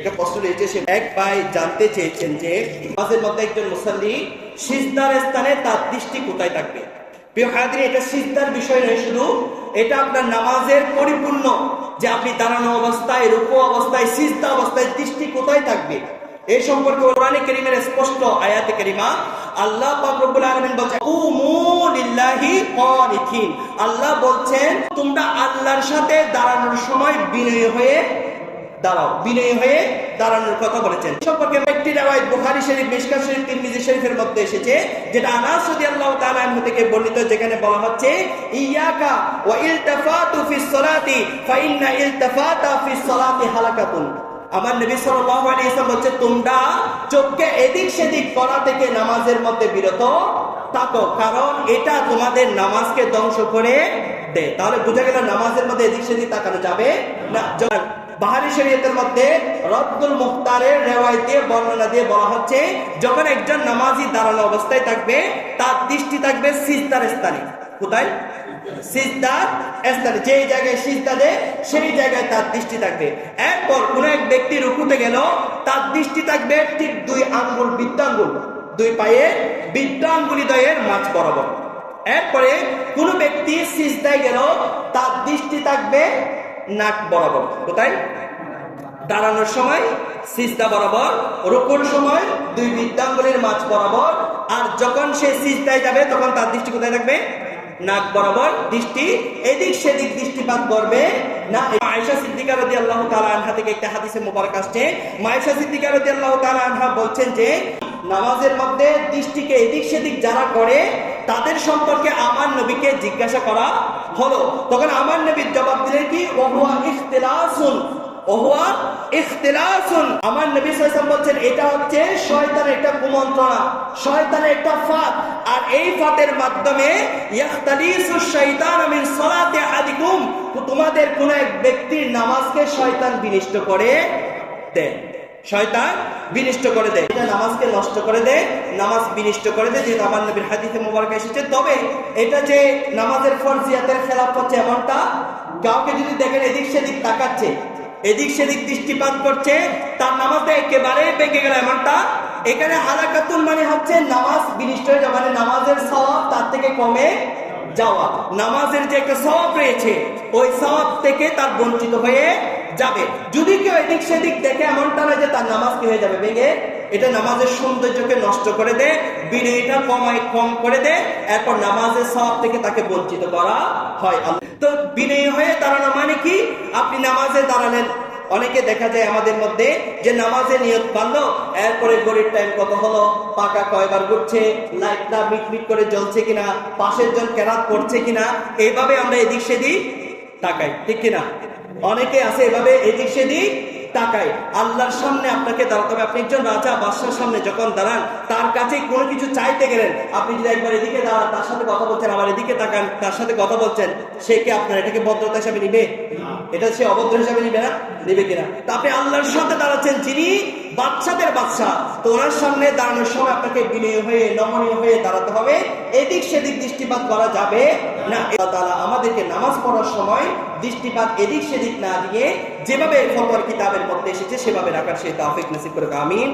একটা প্রশ্ন রয়েছে, সে এক ভাই জানতে চেয়েছেন যে নামাজের মধ্যে একজন মুসাল্লি সিজদার স্থানে তার দৃষ্টি কোথায় থাকবে। প্রিয় হাজির, এটা সিজদার বিষয় নয়, শুধু এটা আপনার নামাজের পরিপূর্ণ যে আপনি দাঁড়ানো অবস্থায়, রুকু অবস্থায়, সিজদা অবস্থায় দৃষ্টি কোথায় থাকবে এই সম্পর্কে কোরআনে কারীমের স্পষ্ট আয়াতে কারিমা আল্লাহ পাক রব্বুল আলামিন বলেন কুমু লিল্লাহি কানিতিন। আল্লাহ বলছেন তোমরা আল্লাহর সাথে দাঁড়ানোর সময় বিনয়ী হয়ে দাঁড়াও, বিনয়ী হয়ে দাঁড়ানোর কথা বলেছেন। সম্পর্কে একটি riwayat বুখারী শরীফ, মিশকাত শরীফ, তিরমিজি শরীফের মধ্যে এসেছে, যেটা আনাস রাদিয়াল্লাহু তাআলা আনহু থেকে বর্ণিত, যেখানে বলা হচ্ছে ইয়াকা ওয়া ইলতাফাতু ফিস সালাতি ফা ইন্না ইলতাফাতা ফিস সালাতি হালাকাতুন। আমার নবী সাল্লাল্লাহু আলাইহি ওয়াসাল্লাম বলছে তোমরা চোখকে এদিক সেদিক করা থেকে নামাজের মধ্যে বিরত থাকো, কারণ এটা তোমাদের নামাজকে ধ্বংস করে দেয়। তাহলে বোঝা গেল নামাজের মধ্যে এদিক সেদিক তাকানো যাবে না। বাহারি শরীয়তের মধ্যে রদ্দুল মুখতারের রিওয়ায়াতে বর্ণনা দিয়ে বলা হচ্ছে যখন একজন নামাজি দাঁড়ানো অবস্থায় থাকবে তার দৃষ্টি থাকবে সিজদার স্থানে। কোথায়? সিজদার স্থানে, যেই জায়গায় সিজদা দেয় সেই জায়গায় তার দৃষ্টি থাকবে। এরপর কোন এক ব্যক্তি রুকুতে গেল, তার দৃষ্টি থাকবে ঠিক দুই আঙ্গুল, বৃদ্ধাঙ্গুল, দুই পায়ে বৃদ্ধাঙ্গুলিদ্বয়ের মাঝ বরাবর। এরপরে কোন ব্যক্তি সিজদায় গেল, তার দৃষ্টি থাকবে নাক বরাবর। কোথায়? দাঁড়ানোর সময় সিজদা বরাবর, রুকুর সময় দুই বৃদ্ধাঙ্গুলির মাঝ বরাবর, আর যখন সে সিজদায় যাবে তখন তার দৃষ্টি কোথায় থাকবে? নাক বরাবর। দৃষ্টি এদিক সেদিক দৃষ্টিপাত করবে না। আয়েশা সিদ্দিকা রাদিয়াল্লাহু তাআলা আনহা থেকে একটা হাদিসে মুবারক আসছে, আয়েশা সিদ্দিকা রাদিয়াল্লাহু তাআলা আনহা বলছেন যে নামাজের মধ্যে দৃষ্টিকে এদিক সেদিক যারা করে তাদের সম্পর্কে আমার নবীকে জিজ্ঞাসা করা হলো, তখন আমার নবীর জবাব দিলেন কি ওহুয়া ইখতিলাসুন, ওহুয়া ইখতিলাসুন। আমার নবী সাল্লাল্লাহু আলাইহি ওয়াসাল্লাম বলছেন এটা হচ্ছে শয়তানের একটা কুমন্ত্রণা, শয়তানের একটা ফাঁদ, আর এই ফাঁদের মাধ্যমে ইয়াখতালিসু শাইতান মিন সালাতি আহাদিকুম, তোমাদের কোন এক ব্যক্তির নামাজকে শয়তান বিনষ্ট করে দেয়, শয়তান বিনষ্ট করে দেয়, এটা নামাজকে নষ্ট করে দেয়, নামাজ বিনষ্ট করে দেয়, যেটা আমার নবীর হাদিসে মুবারক এসেছে। তবে এটা যে নামাজের ফরজিয়াতের খেলাফ হচ্ছে এমনটা, কাউকে যদি দেখেন এদিক সেদিক তাকাচ্ছে, এদিক সেদিক দৃষ্টিপাত করছে, তার নামাজটা একেবারে বেঁকে গেল এমনটা, এখানে হালাকাতুন মানে হচ্ছে নামাজ বিনষ্ট হয়ে যাওয়া, মানে নামাজের সওয়াব তার থেকে কমে যাওয়া, নামাজের যে একটা সওয়াব রয়েছে ওই সওয়াব থেকে তার বঞ্চিত হয়ে যাবে। যদি কেউ এদিক সেদিক দেখে এমনটা না যে তার নামাজ কি হয়ে যাবে ভেঙে, এটা নামাজের সৌন্দর্যকে নষ্ট করে দেয়, বিনয়টা কম করে দেয়, এরপর নামাজের সওয়াব থেকে তাকে বঞ্চিত করা হয়। তো বিনয়ী হয়ে দাঁড়ানো মানে কি? আপনি নামাজে দাঁড়ালেন, অনেকে দেখা যায় আমাদের মধ্যে যে নামাজে নিয়ত বাঁধলো, এরপরে ঘড়ির টাইম কত হলো, পাকা কয়বার ঘুরছে, লাইটটা মিটমিট করে জ্বলছে কিনা, পাশের জন কেরাত পড়ছে কিনা, এইভাবে আমরা এদিক সেদিক তাকাই, ঠিক কিনা? অনেকে আছে এভাবে এদিক সেদিক তাকাই। আল্লাহর সামনে আপনাকে দাঁড়াতে হবে। আপনি একজন রাজা বাদশার সামনে যখন দাঁড়ান, তার কাছে কোনো কিছু চাইতে গেলেন, আপনি যদি একবার এদিকে দাঁড়ান, তার সাথে কথা বলছেন, আবার এদিকে তাকান, তার সাথে কথা বলছেন, সে কি আপনার এটাকে ভদ্রতা হিসাবে নিবে? এটা সে অভদ্র হিসাবে নিবে না, নিবে কিনা? তা আপনি আল্লাহর সাথে দাঁড়াচ্ছেন, যিনি বাদশাদের বাদশা, তো ওনার সামনে দাঁড়ানোর সময় আপনাকে বিনয়ী হয়ে, নমনীয় হয়ে দাঁড়াতে হবে, এদিক সেদিক দৃষ্টিপাত করা যাবে না। আল্লাহ তাআলা আমাদেরকে নামাজ পড়ার সময় দৃষ্টিপাত এদিক সেদিক না দিয়ে যেভাবে ফতোয়ার কিতাবের মধ্যে এসেছে সেভাবে রাখার সেই তৌফিক নসিব করুক, আমিন।